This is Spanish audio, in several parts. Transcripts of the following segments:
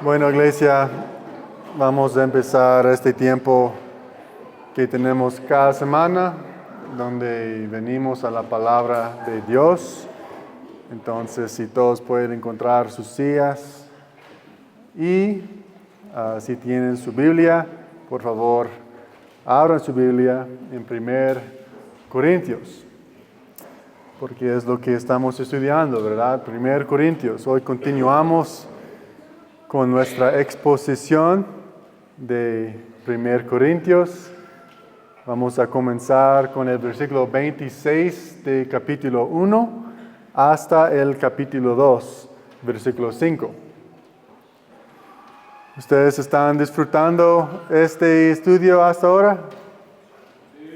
Bueno, iglesia, vamos a empezar este tiempo que tenemos cada semana, donde venimos a la palabra de Dios. Entonces, si todos pueden encontrar sus sillas y si tienen su Biblia, por favor, abran su Biblia en 1 Corintios, porque es lo que estamos estudiando, ¿verdad? 1 Corintios. Hoy continuamos con nuestra exposición de 1 Corintios. Vamos a comenzar con el versículo 26 de capítulo 1 hasta el capítulo 2, versículo 5. ¿Ustedes están disfrutando este estudio hasta ahora? Sí.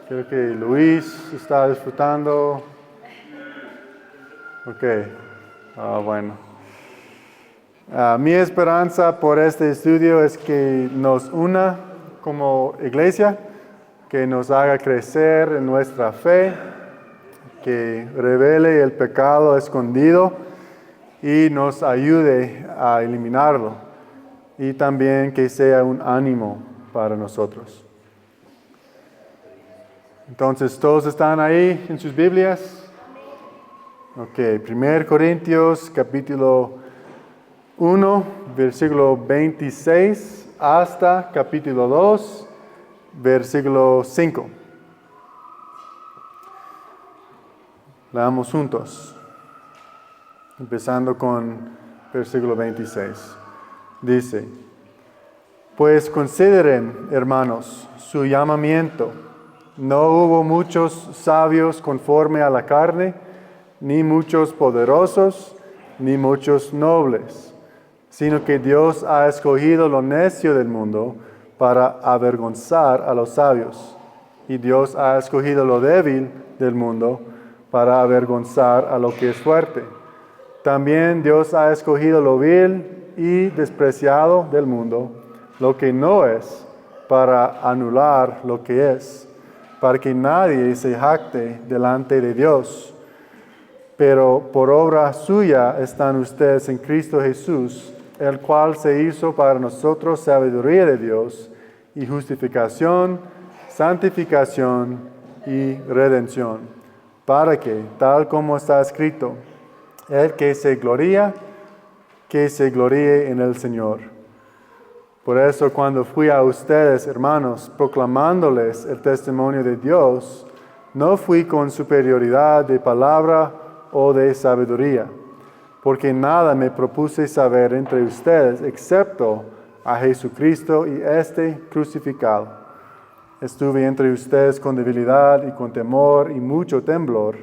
Creo que Luis está disfrutando. Ok. Bueno. Mi esperanza por este estudio es que nos una como iglesia, que nos haga crecer en nuestra fe, que revele el pecado escondido y nos ayude a eliminarlo, y también que sea un ánimo para nosotros. Entonces, ¿todos están ahí en sus Biblias? Ok, 1 Corintios capítulo 1, versículo 26 hasta capítulo 2, versículo 5. Leamos juntos, empezando con versículo 26. Dice: Pues consideren, hermanos, su llamamiento. No hubo muchos sabios conforme a la carne, ni muchos poderosos, ni muchos nobles, sino que Dios ha escogido lo necio del mundo para avergonzar a los sabios, y Dios ha escogido lo débil del mundo para avergonzar a lo que es fuerte. También Dios ha escogido lo vil y despreciado del mundo, lo que no es, para anular lo que es, para que nadie se jacte delante de Dios. Pero por obra suya están ustedes en Cristo Jesús, el cual se hizo para nosotros sabiduría de Dios y justificación, santificación y redención, para que, tal como está escrito, el que se gloríe en el Señor. Por eso, cuando fui a ustedes, hermanos, proclamándoles el testimonio de Dios, no fui con superioridad de palabra o de sabiduría, porque nada me propuse saber entre ustedes excepto a Jesucristo y este crucificado. Estuve entre ustedes con debilidad y con temor y mucho temblor,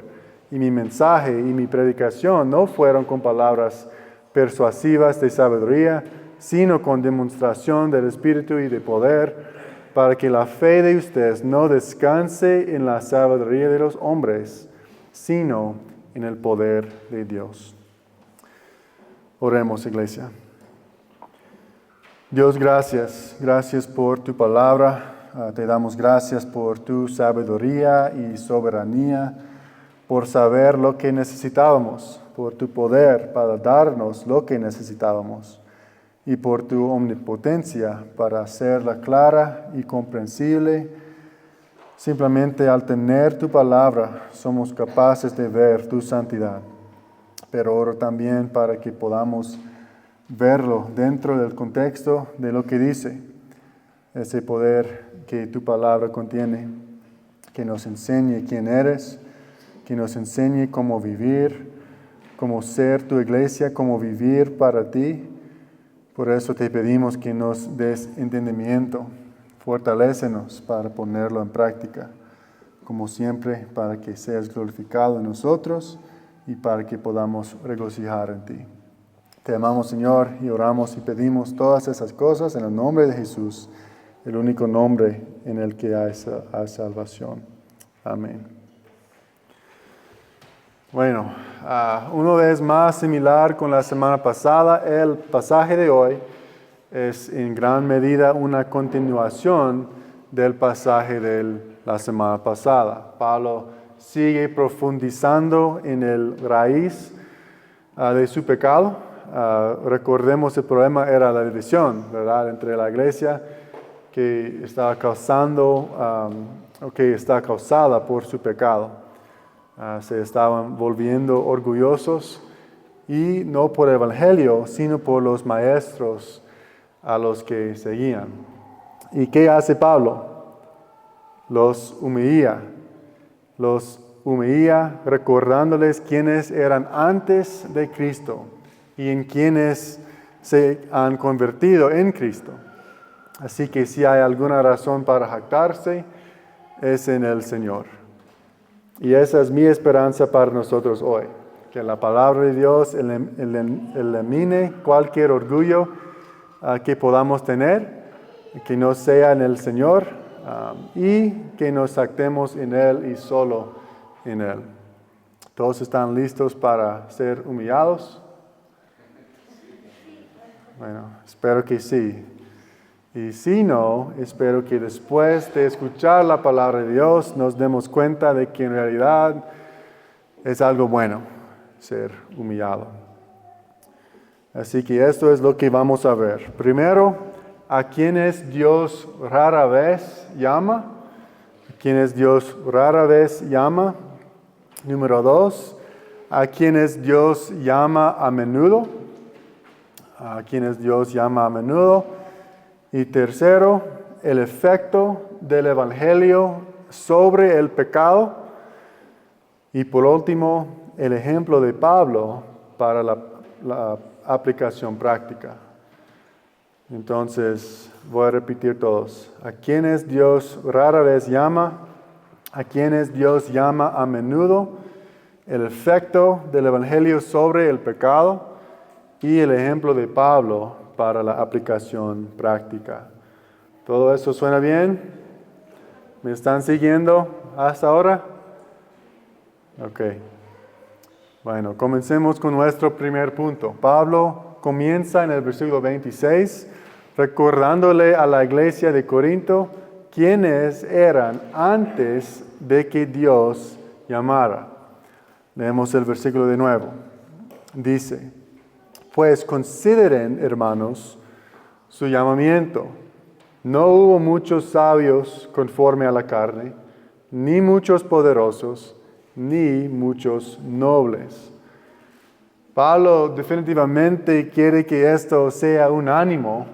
y mi mensaje y mi predicación no fueron con palabras persuasivas de sabiduría, sino con demostración del Espíritu y de poder, para que la fe de ustedes no descanse en la sabiduría de los hombres, sino en el poder de Dios. Oremos, iglesia. Dios, gracias por tu palabra. Te damos gracias por tu sabiduría y soberanía, por saber lo que necesitábamos, por tu poder para darnos lo que necesitábamos, y por tu omnipotencia para hacerla clara y comprensible. Simplemente al tener tu palabra somos capaces de ver tu santidad. Pero oro también para que podamos verlo dentro del contexto de lo que dice, ese poder que tu palabra contiene, que nos enseñe quién eres, que nos enseñe cómo vivir, cómo ser tu iglesia, cómo vivir para ti. Por eso te pedimos que nos des entendimiento, fortalécenos para ponerlo en práctica, como siempre, para que seas glorificado en nosotros y para que podamos regocijar en ti. Te amamos, Señor, y oramos y pedimos todas esas cosas en el nombre de Jesús, el único nombre en el que hay salvación. Amén. Bueno, una vez más similar con la semana pasada, el pasaje de hoy es en gran medida una continuación del pasaje de la semana pasada. Pablo sigue profundizando en el raíz de su pecado, recordemos el problema era la división, ¿verdad? Entre la iglesia que estaba causando, o que está causada por su pecado. Se estaban volviendo orgullosos y no por el evangelio, sino por los maestros a los que seguían. ¿Y qué hace Pablo? Los humilla recordándoles quiénes eran antes de Cristo y en quienes se han convertido en Cristo. Así que si hay alguna razón para jactarse, es en el Señor. Y esa es mi esperanza para nosotros hoy, que la palabra de Dios elimine cualquier orgullo que podamos tener, que no sea en el Señor, y que nos jactemos en Él y solo en Él. ¿Todos están listos para ser humillados? Bueno, espero que sí. Y si no, espero que después de escuchar la palabra de Dios nos demos cuenta de que en realidad es algo bueno ser humillado. Así que esto es lo que vamos a ver. Primero, a quienes Dios rara vez llama. A quienes Dios rara vez llama. Número 2, a quienes Dios llama a menudo. A quienes Dios llama a menudo. Y tercero, el efecto del evangelio sobre el pecado. Y por último, el ejemplo de Pablo para la aplicación práctica. Entonces, voy a repetir todos. A quienes Dios rara vez llama, a quienes Dios llama a menudo, el efecto del evangelio sobre el pecado y el ejemplo de Pablo para la aplicación práctica. ¿Todo eso suena bien? ¿Me están siguiendo hasta ahora? Ok. Bueno, comencemos con nuestro primer punto. Pablo comienza en el versículo 26 recordándole a la iglesia de Corinto quiénes eran antes de que Dios llamara. Leemos el versículo de nuevo. Dice: pues consideren, hermanos, su llamamiento. No hubo muchos sabios conforme a la carne, ni muchos poderosos, ni muchos nobles. Pablo definitivamente quiere que esto sea un ánimo,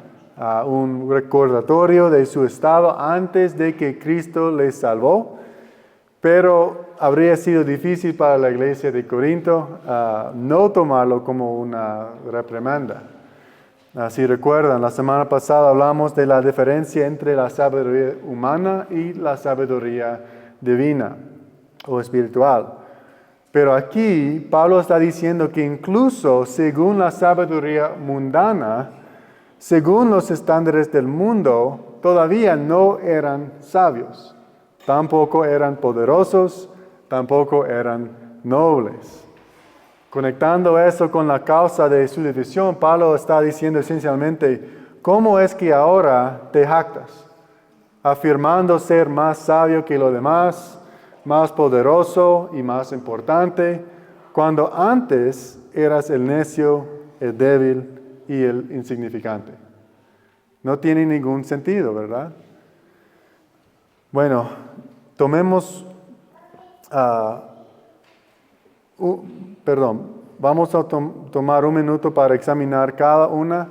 un recordatorio de su estado antes de que Cristo les salvó, pero habría sido difícil para la iglesia de Corinto no tomarlo como una reprimenda. Si recuerdan, la semana pasada hablamos de la diferencia entre la sabiduría humana y la sabiduría divina o espiritual. Pero aquí Pablo está diciendo que incluso según la sabiduría mundana, según los estándares del mundo, todavía no eran sabios. Tampoco eran poderosos, tampoco eran nobles. Conectando eso con la causa de su división, Pablo está diciendo esencialmente, ¿cómo es que ahora te jactas? Afirmando ser más sabio que los demás, más poderoso y más importante, cuando antes eras el necio, el débil y el insignificante. No tiene ningún sentido, ¿verdad? Bueno, vamos a tomar un minuto para examinar cada una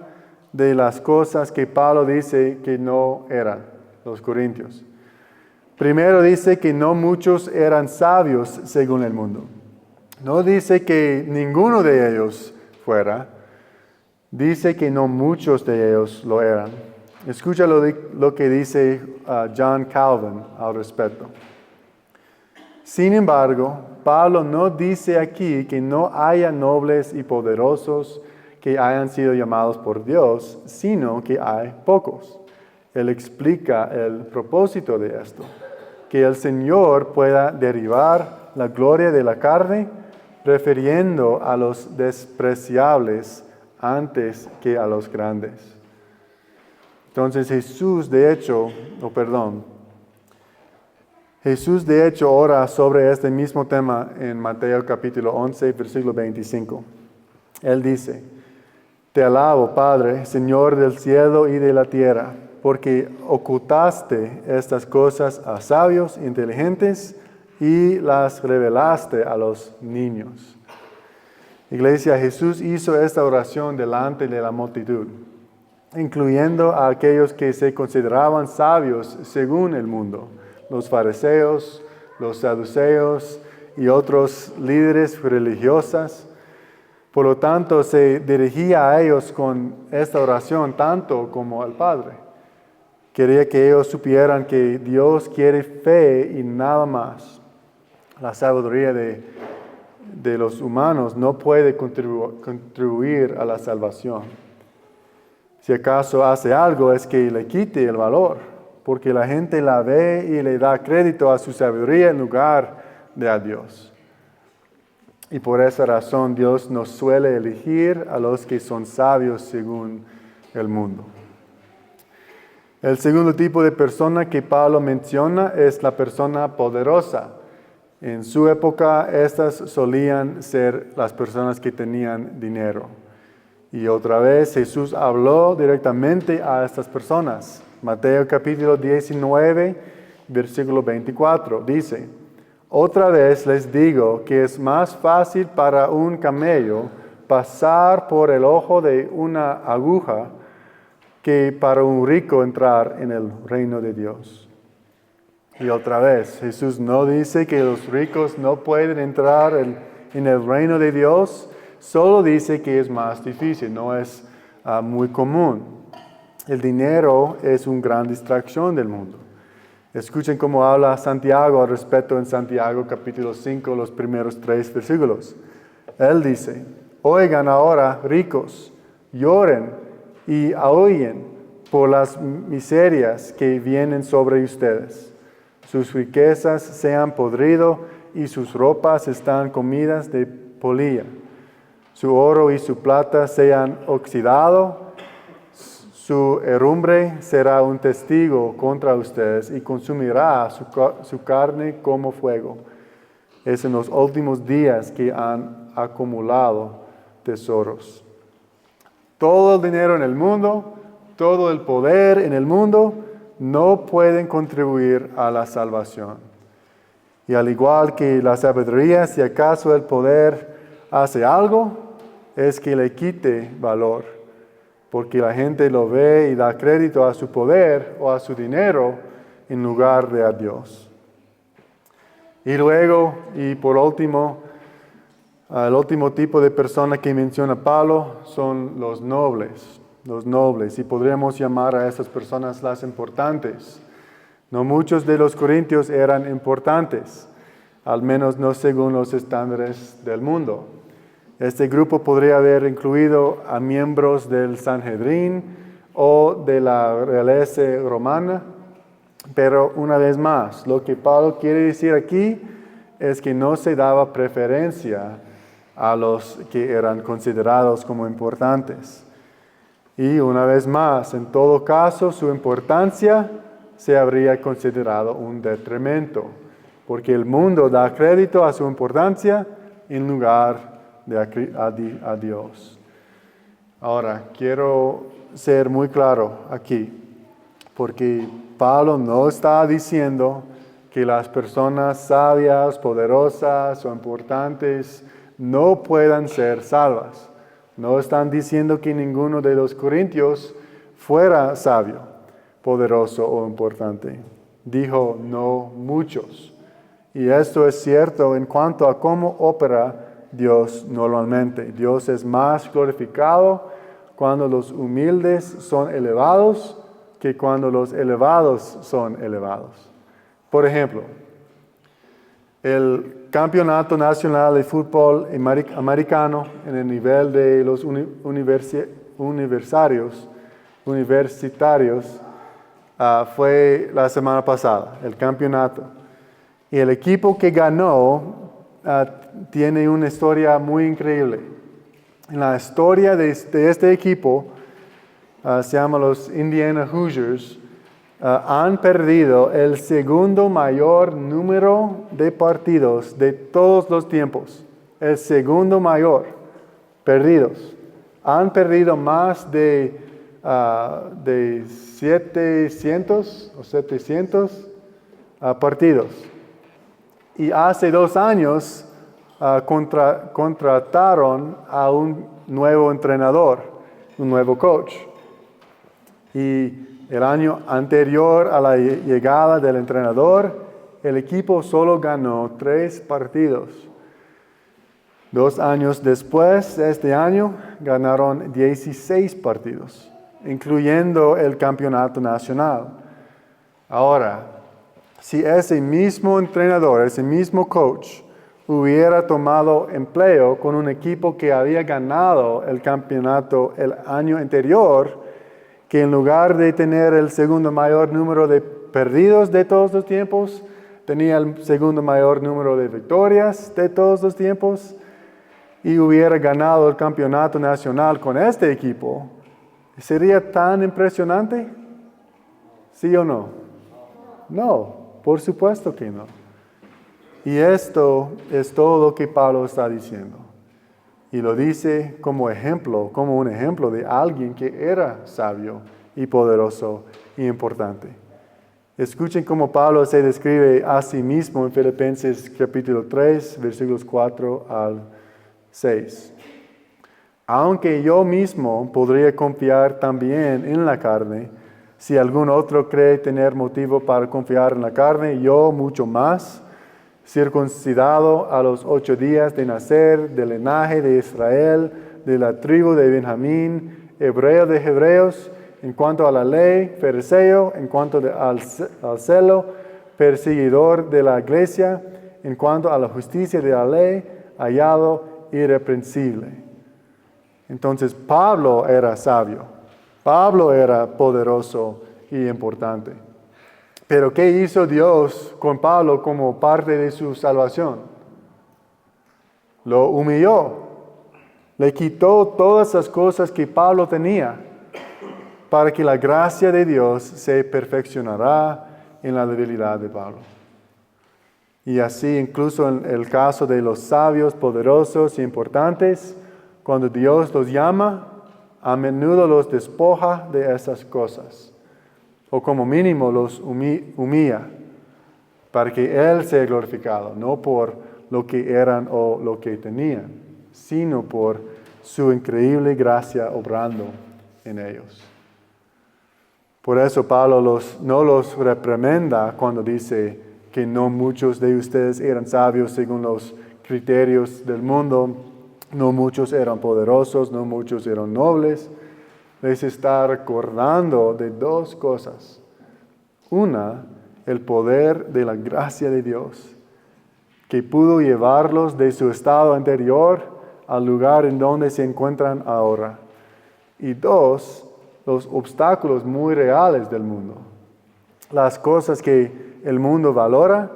de las cosas que Pablo dice que no eran los corintios. Primero dice que no muchos eran sabios según el mundo. No dice que ninguno de ellos fuera, dice que no muchos de ellos lo eran. Escucha lo que dice John Calvin al respecto. Sin embargo, Pablo no dice aquí que no haya nobles y poderosos que hayan sido llamados por Dios, sino que hay pocos. Él explica el propósito de esto, que el Señor pueda derivar la gloria de la carne, prefiriendo a los despreciables antes que a los grandes. Entonces Jesús de hecho ora sobre este mismo tema en Mateo capítulo 11, versículo 25. Él dice: Te alabo, Padre, Señor del cielo y de la tierra, porque ocultaste estas cosas a sabios e inteligentes y las revelaste a los niños. Iglesia, Jesús hizo esta oración delante de la multitud, incluyendo a aquellos que se consideraban sabios según el mundo, los fariseos, los saduceos y otros líderes religiosas. Por lo tanto, se dirigía a ellos con esta oración tanto como al Padre. Quería que ellos supieran que Dios quiere fe y nada más. La sabiduría de los humanos no puede contribuir a la salvación. Si acaso hace algo es que le quite el valor, porque la gente la ve y le da crédito a su sabiduría en lugar de a Dios. Y por esa razón Dios nos suele elegir a los que son sabios según el mundo. El segundo tipo de persona que Pablo menciona es la persona poderosa. En su época, estas solían ser las personas que tenían dinero. Y otra vez Jesús habló directamente a estas personas. Mateo capítulo 19, versículo 24, dice: Otra vez les digo que es más fácil para un camello pasar por el ojo de una aguja que para un rico entrar en el reino de Dios. Y otra vez, Jesús no dice que los ricos no pueden entrar en el reino de Dios, solo dice que es más difícil, no es muy común. El dinero es una gran distracción del mundo. Escuchen cómo habla Santiago al respecto en Santiago capítulo 5, los primeros 3 versículos. Él dice: Oigan ahora, ricos, lloren y aúllen por las miserias que vienen sobre ustedes. Sus riquezas se han podrido y sus ropas están comidas de polilla. Su oro y su plata se han oxidado. Su herrumbre será un testigo contra ustedes y consumirá su carne como fuego. Es en los últimos días que han acumulado tesoros. Todo el dinero en el mundo, todo el poder en el mundo, no pueden contribuir a la salvación. Y al igual que la sabiduría, si acaso el poder hace algo, es que le quite valor. Porque la gente lo ve y da crédito a su poder o a su dinero en lugar de a Dios. Y luego, y por último, el último tipo de persona que menciona Pablo son los nobles. Los nobles, y podríamos llamar a esas personas las importantes. No muchos de los corintios eran importantes, al menos no según los estándares del mundo. Este grupo podría haber incluido a miembros del Sanhedrin o de la realeza romana, pero una vez más, lo que Pablo quiere decir aquí es que no se daba preferencia a los que eran considerados como importantes. Y una vez más, en todo caso, su importancia se habría considerado un detrimento, porque el mundo da crédito a su importancia en lugar a Dios. Ahora, quiero ser muy claro aquí, porque Pablo no está diciendo que las personas sabias, poderosas o importantes no puedan ser salvas. No están diciendo que ninguno de los corintios fuera sabio, poderoso o importante. Dijo, no muchos. Y esto es cierto en cuanto a cómo opera Dios normalmente. Dios es más glorificado cuando los humildes son elevados que cuando los elevados son elevados. Por ejemplo, el Campeonato Nacional de Fútbol Americano en el nivel de los universitarios fue la semana pasada, el campeonato. Y el equipo que ganó tiene una historia muy increíble. En la historia de este equipo, se llama los Indiana Hoosiers, han perdido el segundo mayor número de partidos de todos los tiempos. El segundo mayor perdidos. Han perdido más de 700 o 700 partidos. Y hace 2 años contrataron a un nuevo entrenador, un nuevo coach. Y el año anterior a la llegada del entrenador, el equipo solo ganó 3 partidos. 2 años después, este año, ganaron 16 partidos, incluyendo el campeonato nacional. Ahora, si ese mismo entrenador, ese mismo coach, hubiera tomado empleo con un equipo que había ganado el campeonato el año anterior, que en lugar de tener el segundo mayor número de perdidos de todos los tiempos, tenía el segundo mayor número de victorias de todos los tiempos, y hubiera ganado el campeonato nacional con este equipo, ¿sería tan impresionante? ¿Sí o no? No, por supuesto que no. Y esto es todo lo que Pablo está diciendo. Y lo dice como ejemplo, como un ejemplo de alguien que era sabio y poderoso y importante. Escuchen cómo Pablo se describe a sí mismo en Filipenses capítulo 3, versículos 4 al 6. Aunque yo mismo podría confiar también en la carne, si algún otro cree tener motivo para confiar en la carne, yo mucho más, circuncidado a los 8 días de nacer, del linaje de Israel, de la tribu de Benjamín, hebreo de hebreos, en cuanto a la ley, fariseo, en cuanto al celo, perseguidor de la iglesia, en cuanto a la justicia de la ley, hallado irreprensible. Entonces Pablo era sabio, Pablo era poderoso y importante. Pero ¿qué hizo Dios con Pablo como parte de su salvación? Lo humilló, le quitó todas las cosas que Pablo tenía, para que la gracia de Dios se perfeccionará en la debilidad de Pablo. Y así, incluso en el caso de los sabios, poderosos e importantes, cuando Dios los llama, a menudo los despoja de esas cosas, o como mínimo los humilla, para que Él sea glorificado, no por lo que eran o lo que tenían, sino por su increíble gracia obrando en ellos. Por eso Pablo no los reprimenda cuando dice que no muchos de ustedes eran sabios según los criterios del mundo, no muchos eran poderosos, no muchos eran nobles. Les está recordando de 2 cosas. Una, el poder de la gracia de Dios, que pudo llevarlos de su estado anterior al lugar en donde se encuentran ahora. Y 2, los obstáculos muy reales del mundo. Las cosas que el mundo valora,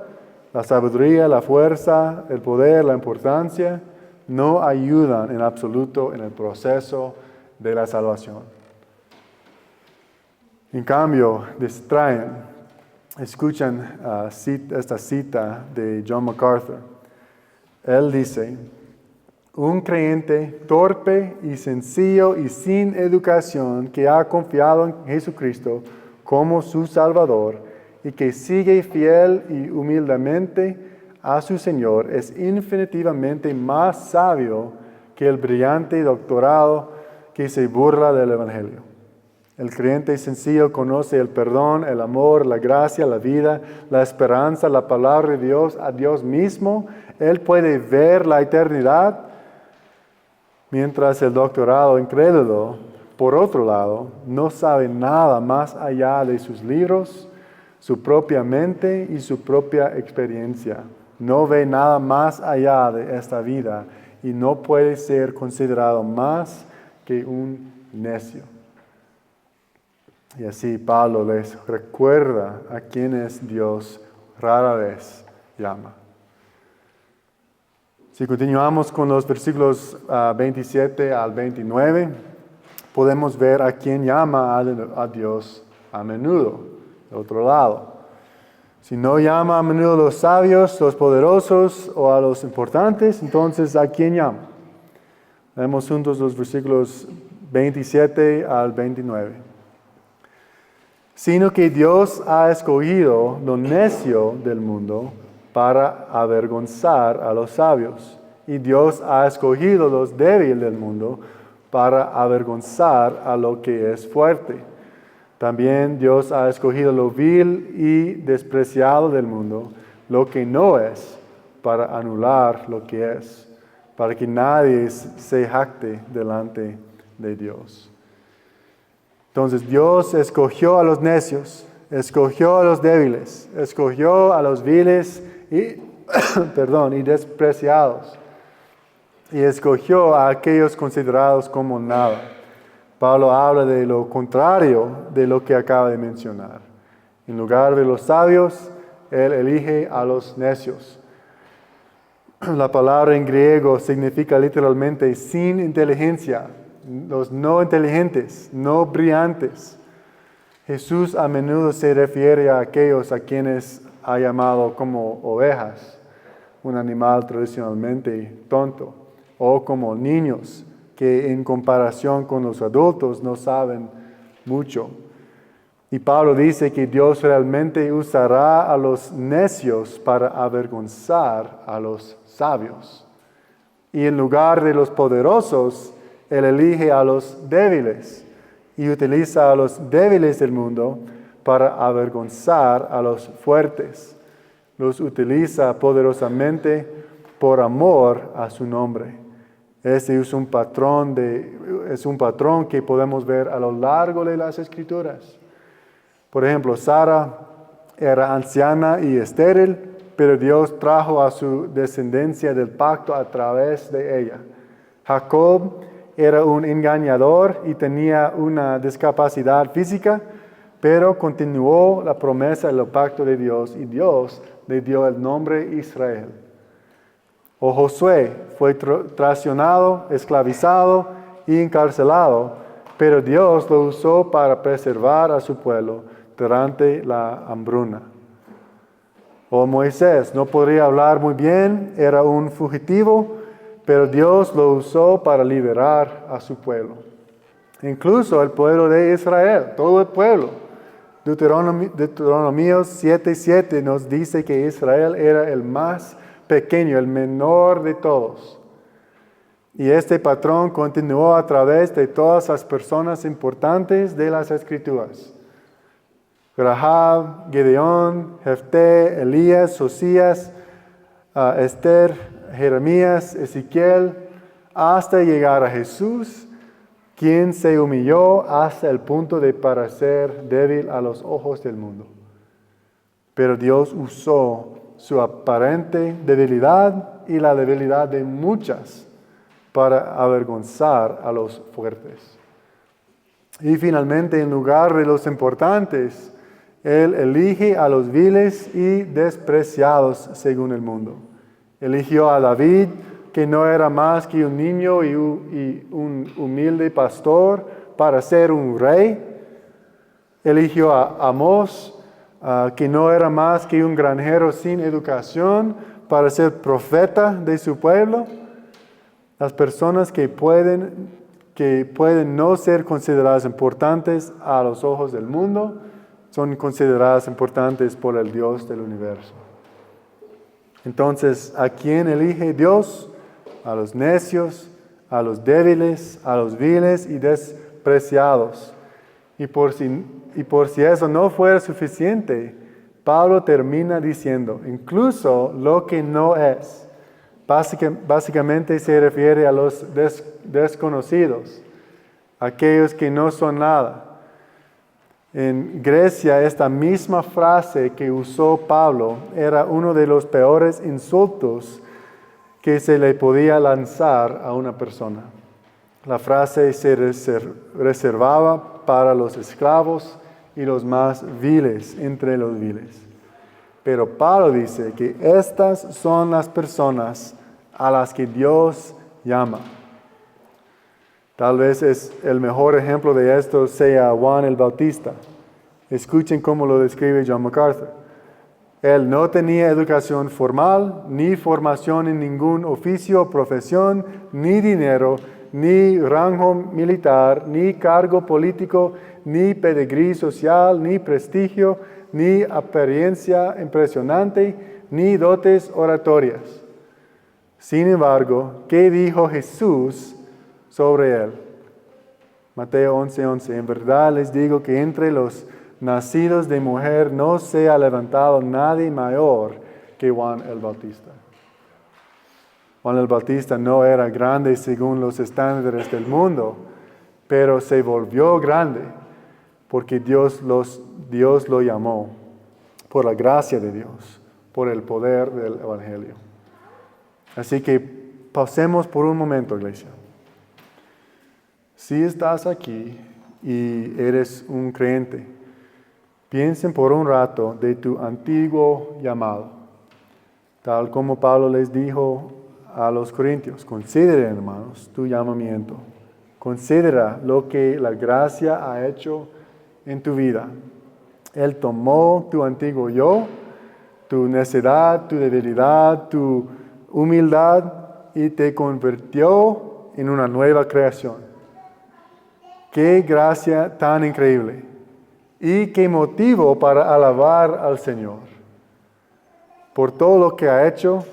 la sabiduría, la fuerza, el poder, la importancia, no ayudan en absoluto en el proceso de la salvación. En cambio, distraen. Escuchan esta cita de John MacArthur. Él dice, un creyente torpe y sencillo y sin educación que ha confiado en Jesucristo como su Salvador y que sigue fiel y humildemente a su Señor es infinitivamente más sabio que el brillante doctorado que se burla del Evangelio. El creyente sencillo conoce el perdón, el amor, la gracia, la vida, la esperanza, la palabra de Dios, a Dios mismo. Él puede ver la eternidad, mientras el doctorado incrédulo, por otro lado, no sabe nada más allá de sus libros, su propia mente y su propia experiencia. No ve nada más allá de esta vida y no puede ser considerado más que un necio. Y así Pablo les recuerda a quienes Dios rara vez llama. Si continuamos con los versículos 27 al 29, podemos ver a quién llama a Dios a menudo. De otro lado, si no llama a menudo a los sabios, los poderosos o a los importantes, entonces ¿a quién llama? Leemos juntos los versículos 27 al 29. Sino que Dios ha escogido lo necio del mundo para avergonzar a los sabios. Y Dios ha escogido los débiles del mundo para avergonzar a lo que es fuerte. También Dios ha escogido lo vil y despreciado del mundo, lo que no es, para anular lo que es, para que nadie se jacte delante de Dios. Entonces Dios escogió a los necios, escogió a los débiles, escogió a los viles y, y despreciados, y escogió a aquellos considerados como nada. Pablo habla de lo contrario de lo que acaba de mencionar. En lugar de los sabios, él elige a los necios. La palabra en griego significa literalmente sin inteligencia, los no inteligentes, no brillantes. Jesús a menudo se refiere a aquellos a quienes ha llamado como ovejas, un animal tradicionalmente tonto, o como niños que en comparación con los adultos no saben mucho. Y Pablo dice que Dios realmente usará a los necios para avergonzar a los sabios. Y en lugar de los poderosos, Él elige a los débiles y utiliza a los débiles del mundo para avergonzar a los fuertes. Los utiliza poderosamente por amor a su nombre. Este es un patrón que podemos ver a lo largo de las Escrituras. Por ejemplo, Sara era anciana y estéril, pero Dios trajo a su descendencia del pacto a través de ella. Jacob era un engañador y tenía una discapacidad física, pero continuó la promesa del pacto de Dios y Dios le dio el nombre Israel. O Josué fue traicionado, esclavizado y encarcelado, pero Dios lo usó para preservar a su pueblo durante la hambruna. O Moisés no podría hablar muy bien, era un fugitivo, pero Dios lo usó para liberar a su pueblo. Incluso el pueblo de Israel, todo el pueblo. Deuteronomio 7:7 nos dice que Israel era el más pequeño, el menor de todos. Y este patrón continuó a través de todas las personas importantes de las Escrituras. Rahab, Gedeón, Jefté, Elías, Josías, Esther, Jeremías, Ezequiel, hasta llegar a Jesús, quien se humilló hasta el punto de parecer débil a los ojos del mundo. Pero Dios usó su aparente debilidad y la debilidad de muchas para avergonzar a los fuertes. Y finalmente, en lugar de los importantes, Él elige a los viles y despreciados según el mundo. Eligió a David, que no era más que un niño y un humilde pastor, para ser un rey. Eligió a Amós, que no era más que un granjero sin educación, para ser profeta de su pueblo. Las personas que pueden no ser consideradas importantes a los ojos del mundo, son consideradas importantes por el Dios del universo. Entonces, ¿a quién elige Dios? A los necios, a los débiles, a los viles y despreciados. Y por si eso no fuera suficiente, Pablo termina diciendo, incluso lo que no es. Básicamente se refiere a los desconocidos, aquellos que no son nada. En Grecia, esta misma frase que usó Pablo era uno de los peores insultos que se le podía lanzar a una persona. La frase se reservaba para los esclavos y los más viles entre los viles. Pero Pablo dice que estas son las personas a las que Dios llama. Tal vez el mejor ejemplo de esto sea Juan el Bautista. Escuchen cómo lo describe John MacArthur. Él no tenía educación formal, ni formación en ningún oficio o profesión, ni dinero, ni rango militar, ni cargo político, ni pedigrí social, ni prestigio, ni apariencia impresionante, ni dotes oratorias. Sin embargo, ¿qué dijo Jesús sobre él? Mateo 11:11. En verdad les digo que entre los nacidos de mujer no se ha levantado nadie mayor que Juan el Bautista. Juan el Bautista no era grande según los estándares del mundo, pero se volvió grande porque Dios lo llamó por la gracia de Dios, por el poder del Evangelio. Así que pasemos por un momento, iglesia. Si estás aquí y eres un creyente, piensen por un rato de tu antiguo llamado. Tal como Pablo les dijo a los corintios, consideren, hermanos, tu llamamiento. Considera lo que la gracia ha hecho en tu vida. Él tomó tu antiguo yo, tu necedad, tu debilidad, tu humildad y te convirtió en una nueva creación. ¡Qué gracia tan increíble! Y qué motivo para alabar al Señor por todo lo que ha hecho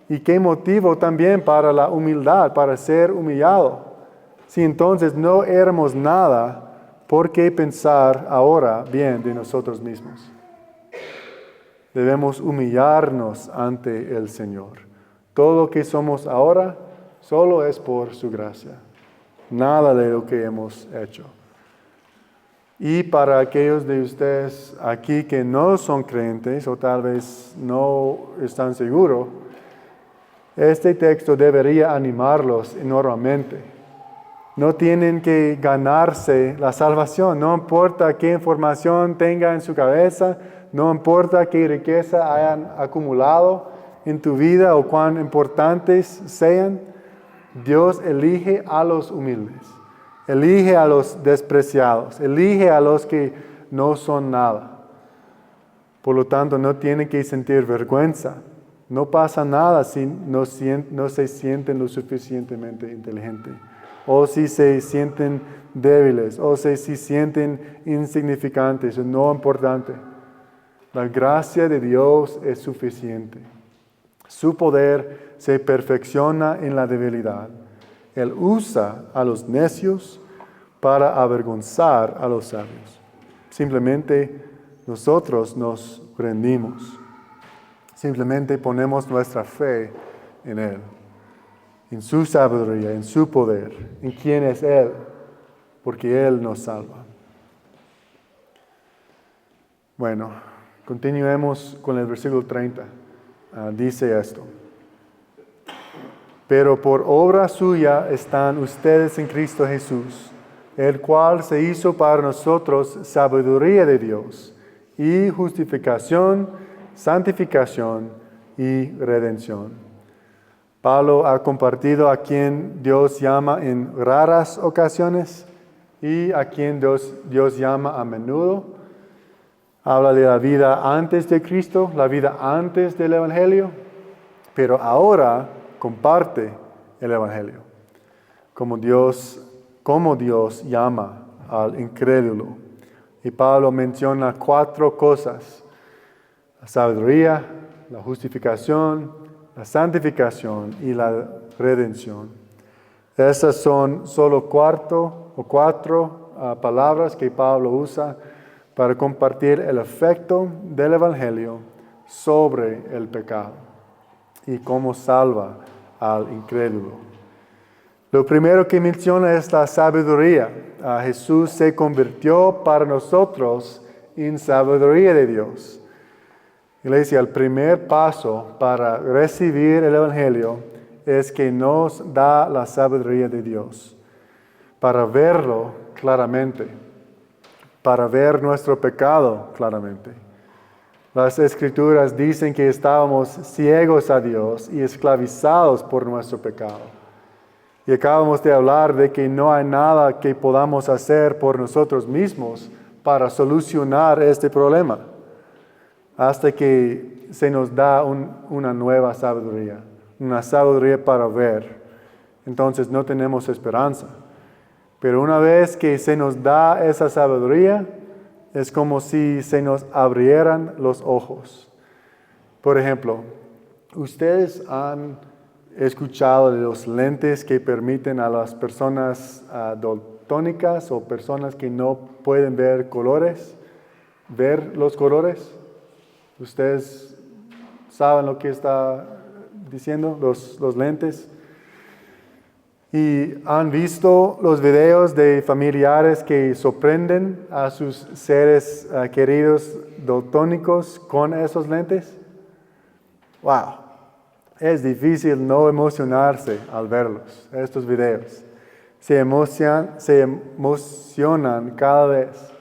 y qué motivo también para la humildad, para ser humillado. Si entonces no éramos nada, ¿por qué pensar ahora bien de nosotros mismos? Debemos humillarnos ante el Señor. Todo lo que somos ahora solo es por su gracia. Nada de lo que hemos hecho. Y para aquellos de ustedes aquí que no son creyentes o tal vez no están seguros, este texto debería animarlos enormemente. No tienen que ganarse la salvación, no importa qué información tenga en su cabeza, no importa qué riqueza hayan acumulado en tu vida o cuán importantes sean, Dios elige a los humildes, elige a los despreciados, elige a los que no son nada. Por lo tanto, no tienen que sentir vergüenza. No pasa nada si no se sienten lo suficientemente inteligentes, o si se sienten débiles, o si se sienten insignificantes, no importante. La gracia de Dios es suficiente. Su poder se perfecciona en la debilidad. Él usa a los necios para avergonzar a los sabios. Simplemente nosotros nos rendimos. Simplemente ponemos nuestra fe en Él, en su sabiduría, en su poder, en quién es Él, porque Él nos salva. Bueno, continuemos con el versículo 30. Dice esto: pero por obra suya están ustedes en Cristo Jesús, el cual se hizo para nosotros sabiduría de Dios y justificación, santificación y redención. Pablo ha compartido a quien Dios llama en raras ocasiones y a quien Dios llama a menudo. Habla de la vida antes de Cristo, la vida antes del Evangelio, pero ahora comparte el Evangelio. Como Dios llama al incrédulo. Y Pablo menciona 4 cosas: la sabiduría, la justificación, la santificación y la redención. Esas son solo 4 palabras que Pablo usa para compartir el efecto del Evangelio sobre el pecado y cómo salva al incrédulo. Lo primero que menciona es la sabiduría. Jesús se convirtió para nosotros en sabiduría de Dios. Iglesia, el primer paso para recibir el Evangelio es que nos da la sabiduría de Dios para verlo claramente, para ver nuestro pecado claramente. Las Escrituras dicen que estábamos ciegos a Dios y esclavizados por nuestro pecado. Y acabamos de hablar de que no hay nada que podamos hacer por nosotros mismos para solucionar este problema, hasta que se nos da una nueva sabiduría, una sabiduría para ver entonces no tenemos esperanza. Pero una vez que se nos da esa sabiduría, es como si se nos abrieran los ojos. Por ejemplo, ¿ustedes han escuchado de los lentes que permiten a las personas daltónicas o personas que no pueden ver colores, ver los colores? ¿Ustedes saben lo que está diciendo, los lentes? ¿Y han visto los videos de familiares que sorprenden a sus seres queridos daltónicos con esos lentes? ¡Wow! Es difícil no emocionarse al verlos, estos videos. Se emocionan cada vez.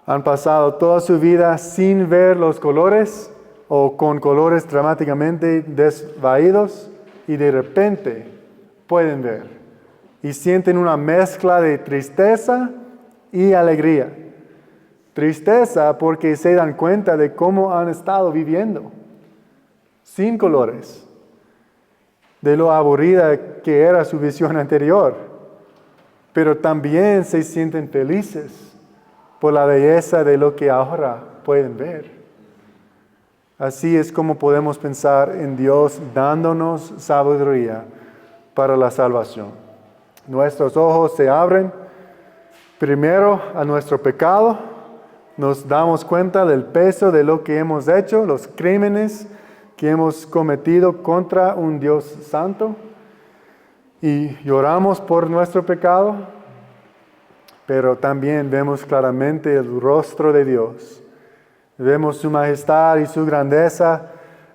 Han pasado toda su vida sin ver los colores o con colores dramáticamente desvaídos y de repente pueden ver y sienten una mezcla de tristeza y alegría. Tristeza porque se dan cuenta de cómo han estado viviendo sin colores, de lo aburrida que era su visión anterior, pero también se sienten felices por la belleza de lo que ahora pueden ver. Así es como podemos pensar en Dios dándonos sabiduría para la salvación. Nuestros ojos se abren primero a nuestro pecado, nos damos cuenta del peso de lo que hemos hecho, los crímenes que hemos cometido contra un Dios santo, y lloramos por nuestro pecado, pero también vemos claramente el rostro de Dios. Vemos su majestad y su grandeza,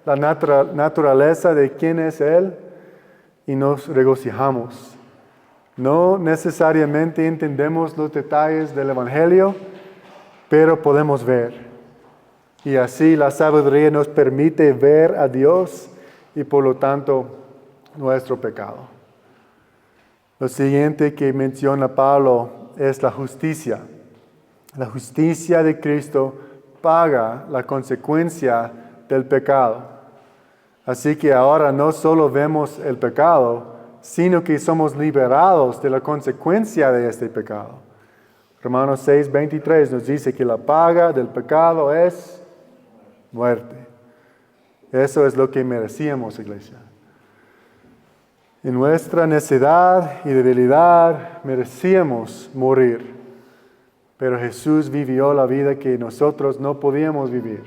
la naturaleza de quién es Él, y nos regocijamos. No necesariamente entendemos los detalles del Evangelio, pero podemos ver. Y así la sabiduría nos permite ver a Dios y por lo tanto nuestro pecado. Lo siguiente que menciona Pablo es la justicia. La justicia de Cristo paga la consecuencia del pecado. Así que ahora no solo vemos el pecado, sino que somos liberados de la consecuencia de este pecado. Romanos 6:23 nos dice que la paga del pecado es muerte. Eso es lo que merecíamos, iglesia. En nuestra necedad y debilidad merecíamos morir, pero Jesús vivió la vida que nosotros no podíamos vivir,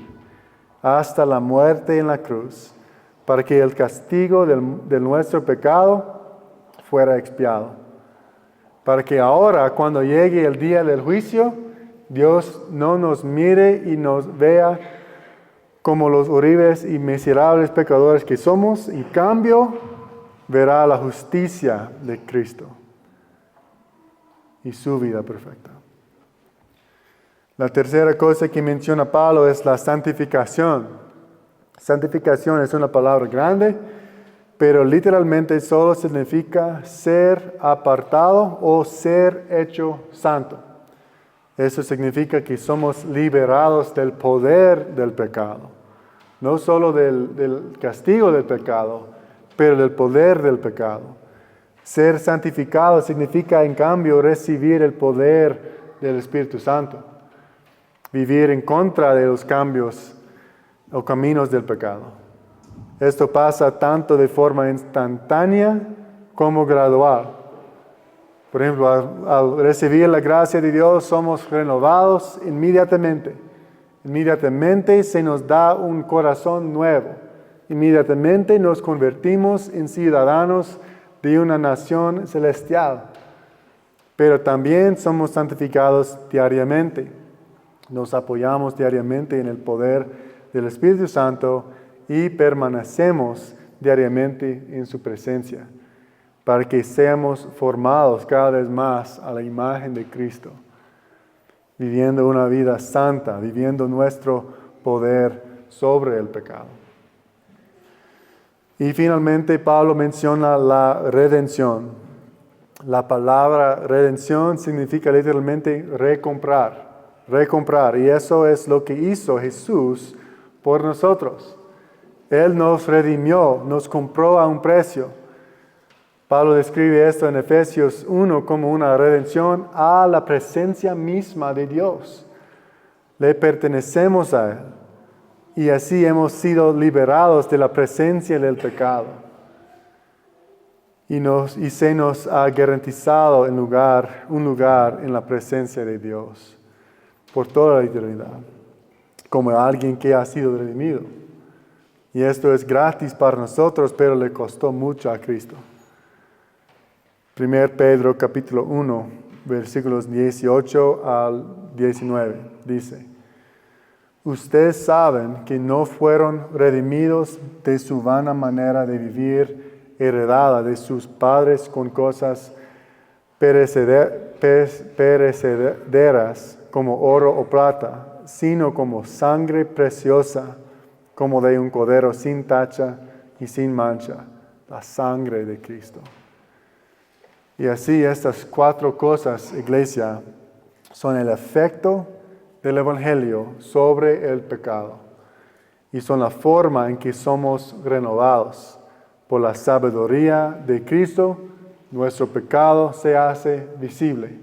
hasta la muerte en la cruz, para que el castigo de nuestro pecado fuera expiado. Para que ahora, cuando llegue el día del juicio, Dios no nos mire y nos vea como los horribles y miserables pecadores que somos. En cambio, verá la justicia de Cristo y su vida perfecta. La tercera cosa que menciona Pablo es la santificación. Santificación es una palabra grande, pero literalmente solo significa ser apartado o ser hecho santo. Eso significa que somos liberados del poder del pecado. No solo del castigo del pecado, pero del poder del pecado. Ser santificado significa, en cambio, recibir el poder del Espíritu Santo. Vivir en contra de los cambios o caminos del pecado. Esto pasa tanto de forma instantánea como gradual. Por ejemplo, al recibir la gracia de Dios somos renovados inmediatamente. Inmediatamente se nos da un corazón nuevo. Inmediatamente nos convertimos en ciudadanos de una nación celestial. Pero también somos santificados diariamente. Nos apoyamos diariamente en el poder del Espíritu Santo y permanecemos diariamente en su presencia, para que seamos formados cada vez más a la imagen de Cristo, viviendo una vida santa, viviendo nuestro poder sobre el pecado. Y finalmente Pablo menciona la redención. La palabra redención significa literalmente recomprar, y eso es lo que hizo Jesús por nosotros. Él nos redimió, nos compró a un precio, Pablo describe esto en Efesios 1 como una redención a la presencia misma de Dios. Le pertenecemos a Él y así hemos sido liberados de la presencia del pecado. Y se nos ha garantizado un lugar en la presencia de Dios por toda la eternidad, como alguien que ha sido redimido. Y esto es gratis para nosotros, pero le costó mucho a Cristo. 1 Pedro capítulo 1, versículos 18 al 19, dice: Ustedes saben que no fueron redimidos de su vana manera de vivir heredada de sus padres con cosas perecederas como oro o plata, sino como sangre preciosa, como de un cordero sin tacha y sin mancha, la sangre de Cristo. Y así estas 4 cosas, iglesia, son el efecto del Evangelio sobre el pecado y son la forma en que somos renovados. Por la sabiduría de Cristo, nuestro pecado se hace visible.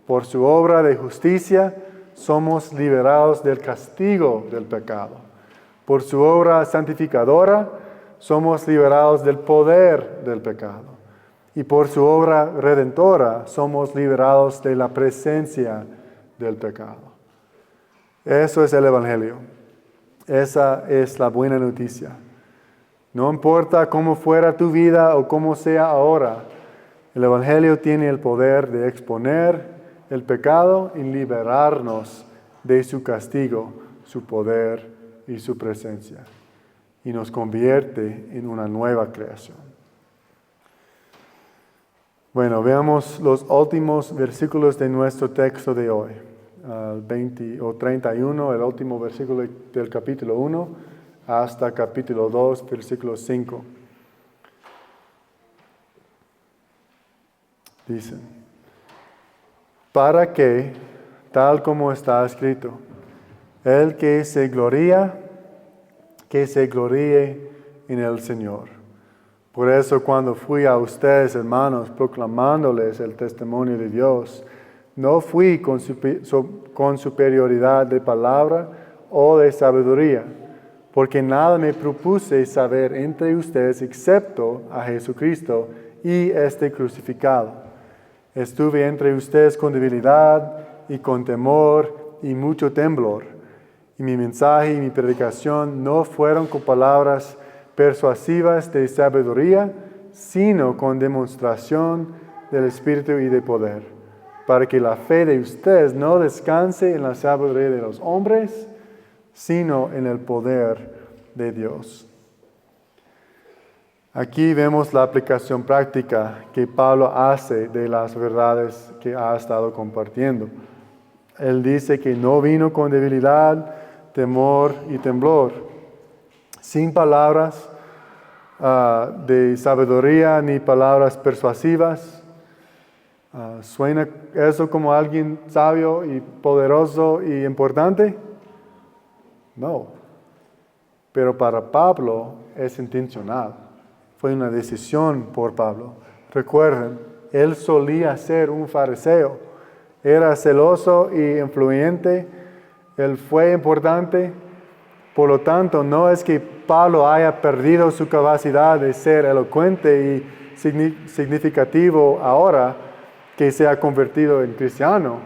Por su obra de justicia, somos liberados del castigo del pecado. Por su obra santificadora, somos liberados del poder del pecado. Y por su obra redentora, somos liberados de la presencia del pecado. Eso es el Evangelio. Esa es la buena noticia. No importa cómo fuera tu vida o cómo sea ahora, el Evangelio tiene el poder de exponer el pecado y liberarnos de su castigo, su poder y su presencia. Y nos convierte en una nueva creación. Bueno, veamos los últimos versículos de nuestro texto de hoy. 20 o 31, el último versículo del capítulo 1, hasta capítulo 2, versículo 5. Dicen: para que, tal como está escrito, el que se gloríe en el Señor. Por eso cuando fui a ustedes, hermanos, proclamándoles el testimonio de Dios, no fui con superioridad de palabra o de sabiduría, porque nada me propuse saber entre ustedes excepto a Jesucristo y este crucificado. Estuve entre ustedes con debilidad y con temor y mucho temblor. Y mi mensaje y mi predicación no fueron con palabras persuasivas de sabiduría, sino con demostración del Espíritu y de poder, para que la fe de ustedes no descanse en la sabiduría de los hombres, sino en el poder de Dios. Aquí vemos la aplicación práctica que Pablo hace de las verdades que ha estado compartiendo. Él dice que no vino con debilidad, temor y temblor, sin palabras de sabiduría ni palabras persuasivas. ¿Suena eso como alguien sabio y poderoso y importante? No. Pero para Pablo es intencional. Fue una decisión por Pablo. Recuerden, él solía ser un fariseo. Era celoso y influyente. Él fue importante. Por lo tanto, no es que Pablo haya perdido su capacidad de ser elocuente y significativo ahora que se ha convertido en cristiano.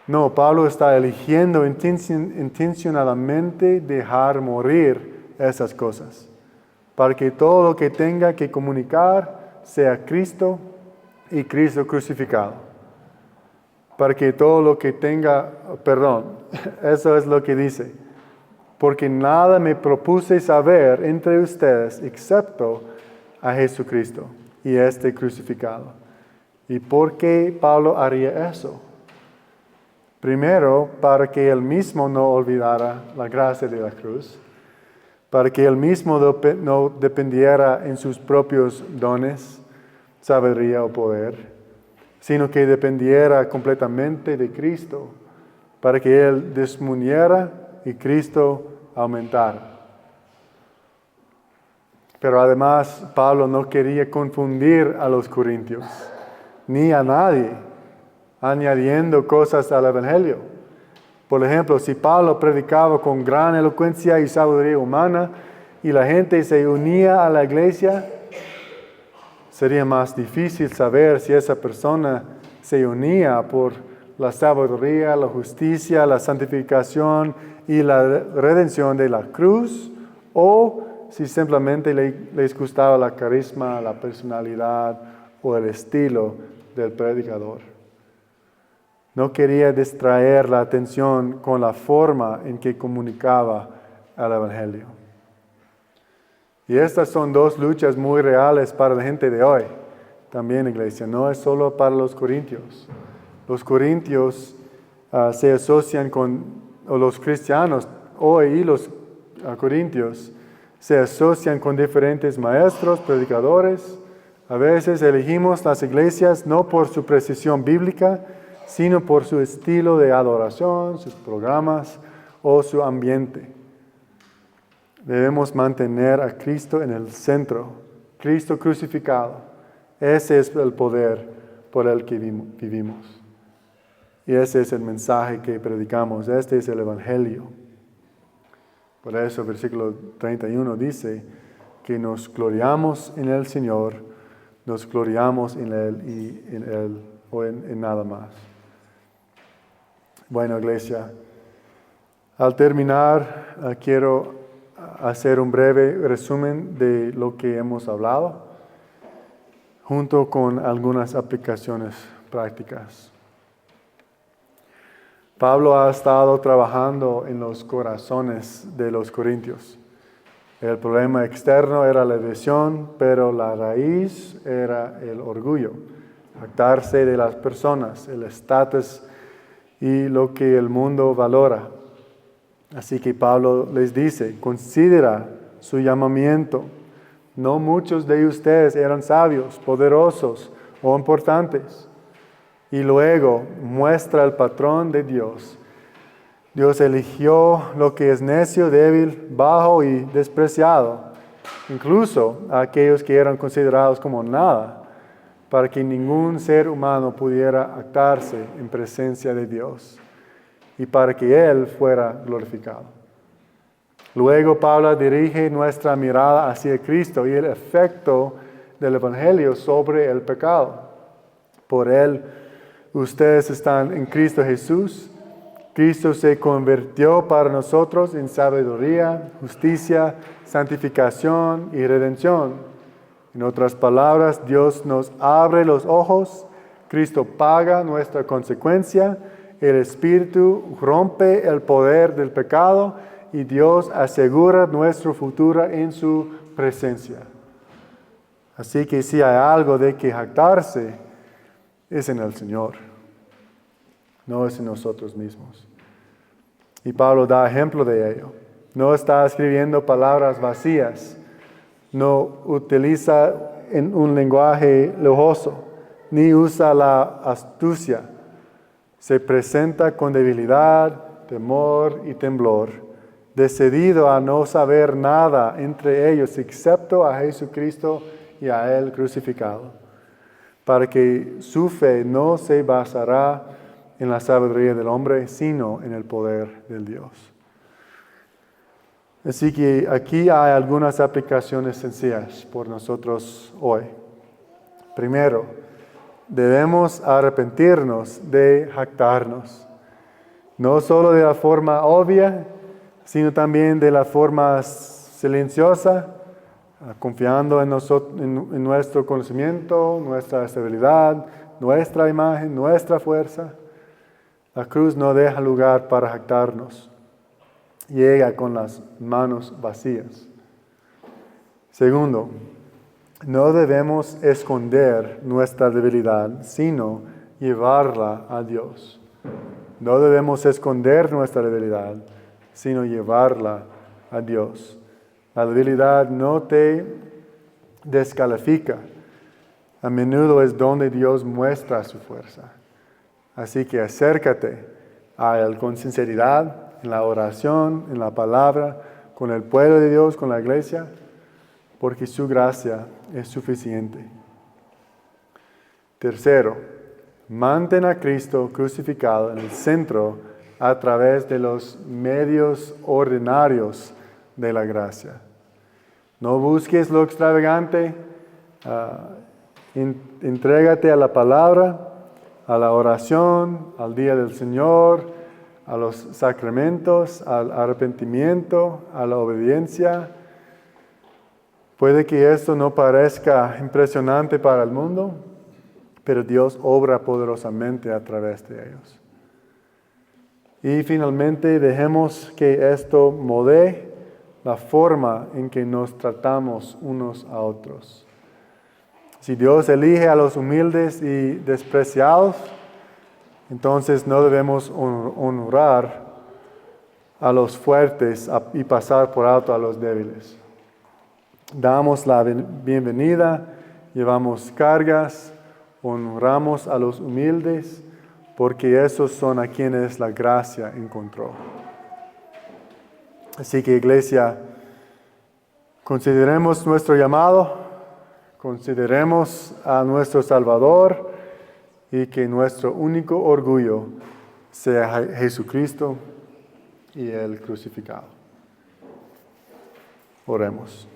No, Pablo está eligiendo intencionalmente dejar morir esas cosas, para que todo lo que tenga que comunicar sea Cristo y Cristo crucificado. Para que todo lo que tenga, eso es lo que dice. Porque nada me propuse saber entre ustedes excepto a Jesucristo y este crucificado. ¿Y por qué Pablo haría eso? Primero, para que él mismo no olvidara la gracia de la cruz, para que él mismo no dependiera en sus propios dones, sabiduría o poder, sino que dependiera completamente de Cristo, para que él disminuyera y Cristo aumentara. Pero además Pablo no quería confundir a los corintios, ni a nadie, añadiendo cosas al Evangelio. Por ejemplo, si Pablo predicaba con gran elocuencia y sabiduría humana y la gente se unía a la iglesia, sería más difícil saber si esa persona se unía por la sabiduría, la justicia, la santificación y la redención de la cruz, o si simplemente les gustaba la carisma, la personalidad o el estilo del predicador. No quería distraer la atención con la forma en que comunicaba el Evangelio. Y estas son dos luchas muy reales para la gente de hoy. También, iglesia, no es solo para los corintios. Los corintios se asocian o los cristianos hoy y los corintios se asocian con diferentes maestros, predicadores. A veces elegimos las iglesias no por su precisión bíblica, sino por su estilo de adoración, sus programas o su ambiente. Debemos mantener a Cristo en el centro, Cristo crucificado. Ese es el poder por el que vivimos. Y ese es el mensaje que predicamos, este es el Evangelio. Por eso el versículo 31 dice que nos gloriamos en el Señor, nos gloriamos en Él y en Él o en nada más. Bueno, iglesia, al terminar quiero hacer un breve resumen de lo que hemos hablado, junto con algunas aplicaciones prácticas. Pablo ha estado trabajando en los corazones de los corintios. El problema externo era la visión, pero la raíz era el orgullo, jactarse de las personas, el estatus y lo que el mundo valora. Así que Pablo les dice, considera su llamamiento. No muchos de ustedes eran sabios, poderosos o importantes. Y luego muestra el patrón de Dios. Dios eligió lo que es necio, débil, bajo y despreciado, incluso a aquellos que eran considerados como nada, para que ningún ser humano pudiera jactarse en presencia de Dios y para que Él fuera glorificado. Luego Pablo dirige nuestra mirada hacia Cristo y el efecto del Evangelio sobre el pecado. Por Él, ustedes están en Cristo Jesús. Cristo se convirtió para nosotros en sabiduría, justicia, santificación y redención. En otras palabras, Dios nos abre los ojos, Cristo paga nuestra consecuencia, el Espíritu rompe el poder del pecado y Dios asegura nuestro futuro en su presencia. Así que si hay algo de que jactarse, es en el Señor, no es en nosotros mismos. Y Pablo da ejemplo de ello. No está escribiendo palabras vacías, no utiliza un lenguaje lujoso, ni usa la astucia. Se presenta con debilidad, temor y temblor, decidido a no saber nada entre ellos excepto a Jesucristo y a Él crucificado, para que su fe no se basará en la sabiduría del hombre, sino en el poder del Dios. Así que aquí hay algunas aplicaciones sencillas por nosotros hoy. Primero, debemos arrepentirnos de jactarnos, no solo de la forma obvia, sino también de la forma silenciosa, confiando en nuestro conocimiento, nuestra estabilidad, nuestra imagen, nuestra fuerza. La cruz no deja lugar para jactarnos. Llega con las manos vacías. Segundo, no debemos esconder nuestra debilidad, sino llevarla a Dios. No debemos esconder nuestra debilidad, sino llevarla a Dios. La debilidad no te descalifica. A menudo es donde Dios muestra su fuerza. Así que acércate a Él con sinceridad, en la oración, en la palabra, con el pueblo de Dios, con la iglesia. porque su gracia es suficiente. Tercero, mantén a Cristo crucificado en el centro a través de los medios ordinarios de la gracia. No busques lo extravagante, entrégate a la palabra, a la oración, al día del Señor, a los sacramentos, al arrepentimiento, a la obediencia. Puede que esto no parezca impresionante para el mundo, pero Dios obra poderosamente a través de ellos. Y finalmente dejemos que esto moldee la forma en que nos tratamos unos a otros. Si Dios elige a los humildes y despreciados, entonces no debemos honrar a los fuertes y pasar por alto a los débiles. Damos la bienvenida, llevamos cargas, honramos a los humildes, porque esos son a quienes la gracia encontró. Así que, iglesia, consideremos nuestro llamado, consideremos a nuestro Salvador y que nuestro único orgullo sea Jesucristo y el crucificado. Oremos.